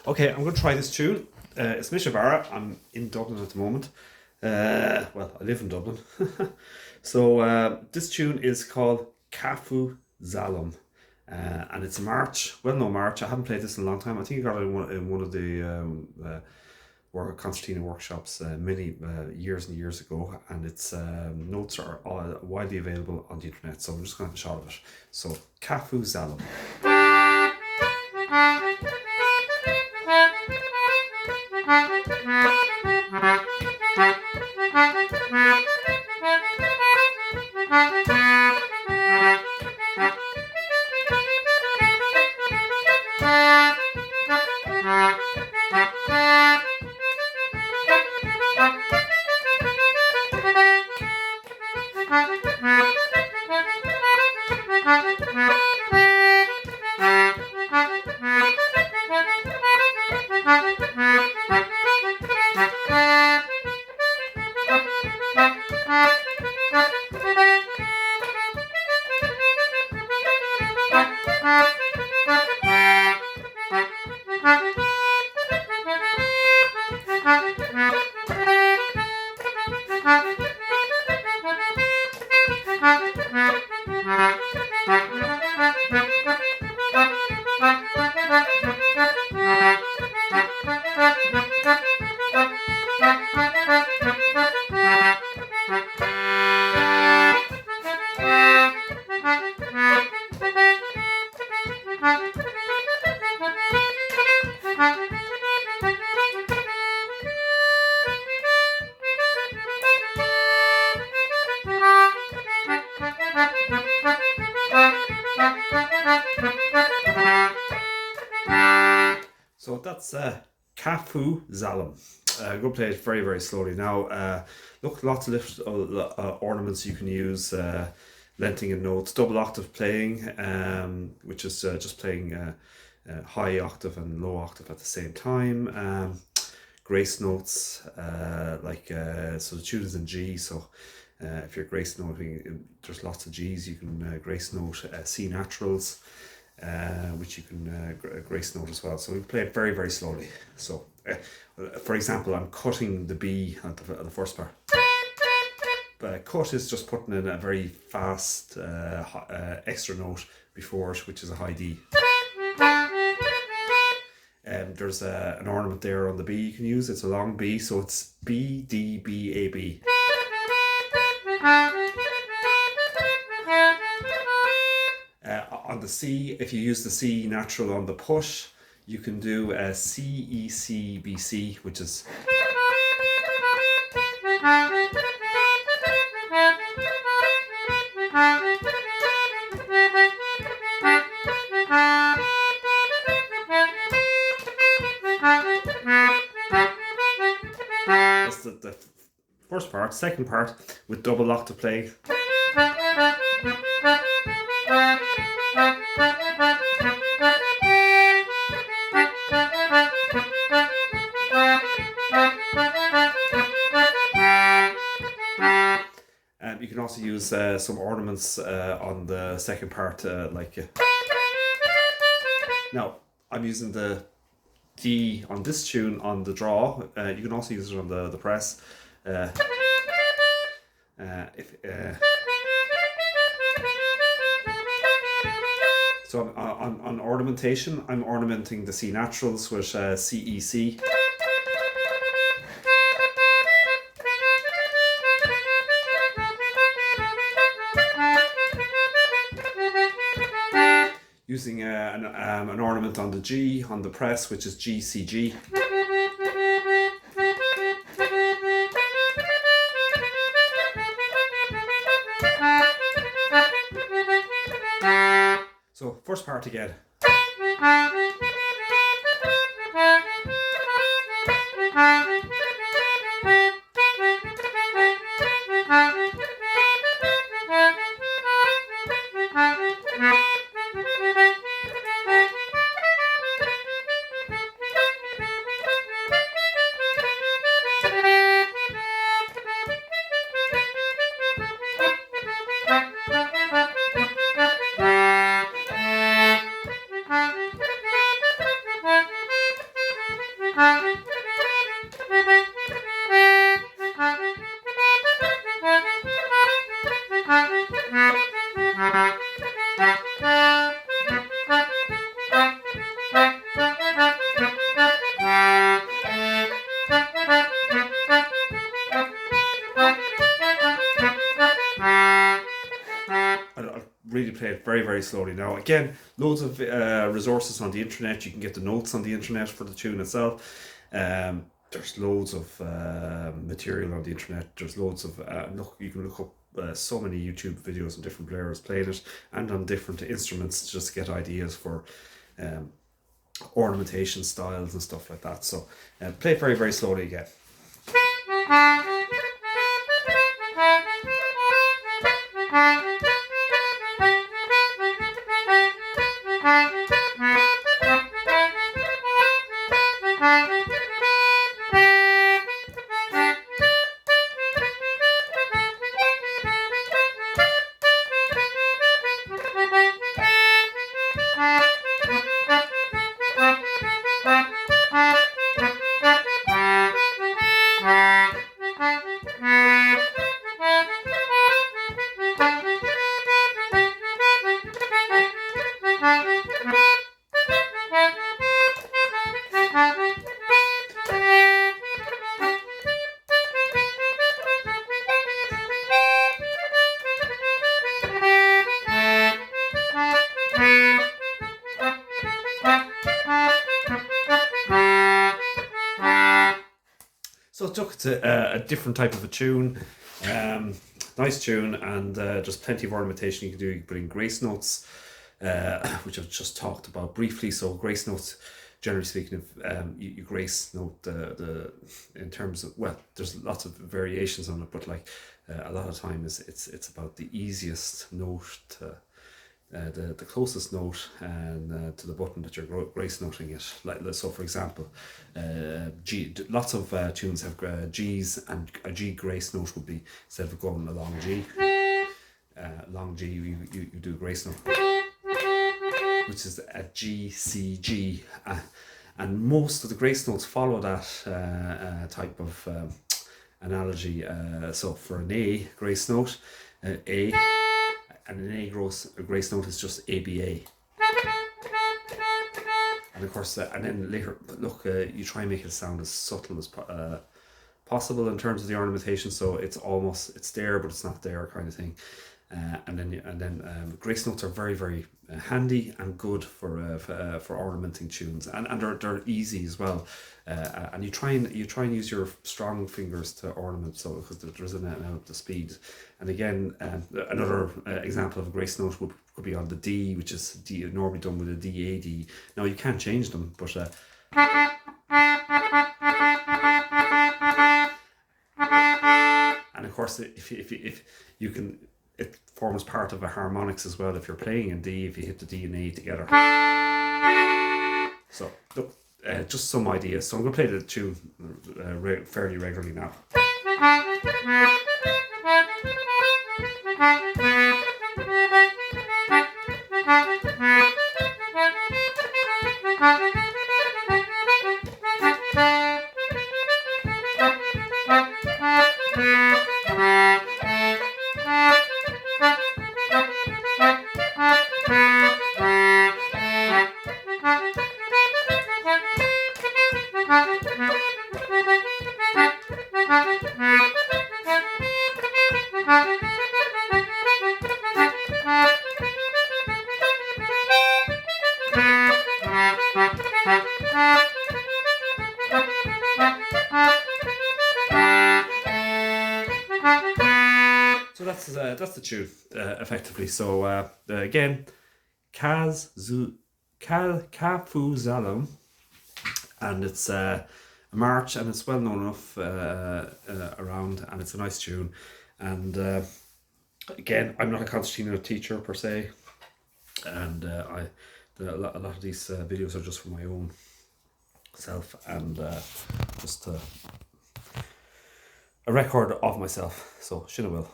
Okay, I'm going to try this tune. It's Mishavara. I'm in Dublin at the moment. Well, I live in Dublin. So this tune is called kafoozalum. And it's a march, well known march. I haven't played this in a long time. I think I got it in one of the concertina workshops many years and years ago. And its notes are widely available on the internet. So I'm just going to have a shot of it. So kafoozalum. So that's kafoozalum. I'm going to play it very, very slowly. Now, look, lots of ornaments you can use, lenting and notes, double octave playing, which is just playing high octave and low octave at the same time. Grace notes, so the tune is in G, so if you're grace noting, there's lots of G's. You can grace note C naturals, which you can grace note as well. So we play it very, very slowly. So, for example, I'm cutting the B at the first part. Cut is just putting in a very fast extra note before it, which is a high D. There's an ornament there on the B you can use. It's a long B, so it's B, D, B, A, B. On the C, if you use the C natural on the push, you can do a C, E, C, B, C, which is... That's the first part. Second part, with double octave play. You can also use some ornaments on the second part, Now, I'm using the D on this tune on the draw. You can also use it on the press. So on ornamentation, I'm ornamenting the C naturals with C, E, C. Using an ornament on the G on the press, which is G, C, G. So first part again. I'll really play it very, very slowly now. Again, loads of resources on the internet. You can get the notes on the internet for the tune itself. There's loads of material on the internet. There's loads of look. You can look up so many YouTube videos on different players playing it and on different instruments just to get ideas for ornamentation styles and stuff like that. So play it very, very slowly again. So it's a different type of a tune, nice tune, and just plenty of ornamentation you can do. You can put in grace notes, which I've just talked about briefly. So grace notes, generally speaking, if you grace note the in terms of, well, there's lots of variations on it, but like a lot of times it's about the easiest note to. The closest note and to the button that you're grace noting it. Like, so for example, G. Lots of tunes have G's, and a G grace note would be, instead of going a long G, you do a grace note, which is a G C G, and most of the grace notes follow that type of analogy. So for an A grace note, A. And an A grace note is just ABA. And of course, and then later, look, you try and make it sound as subtle as possible in terms of the ornamentation. So it's there, but it's not there, kind of thing. And then grace notes are very, very handy and good for ornamenting tunes, and they're easy as well. And you try and use your strong fingers to ornament, so because there's an element of the speed. And again, another example of a grace note could be on the D, which is normally done with a D A D. Now you can change them, but and of course, if you can. It forms part of a harmonics as well if you're playing in D, if you hit the D and A together. So look, just some ideas. So I'm going to play the tune fairly regularly now. So that's the tune effectively. So again, kafoozalum, and it's a march, and it's well known enough around, and it's a nice tune. And again, I'm not a concertina teacher per se, and a lot of these videos are just for my own self, and just a record of myself. So, Shinna will.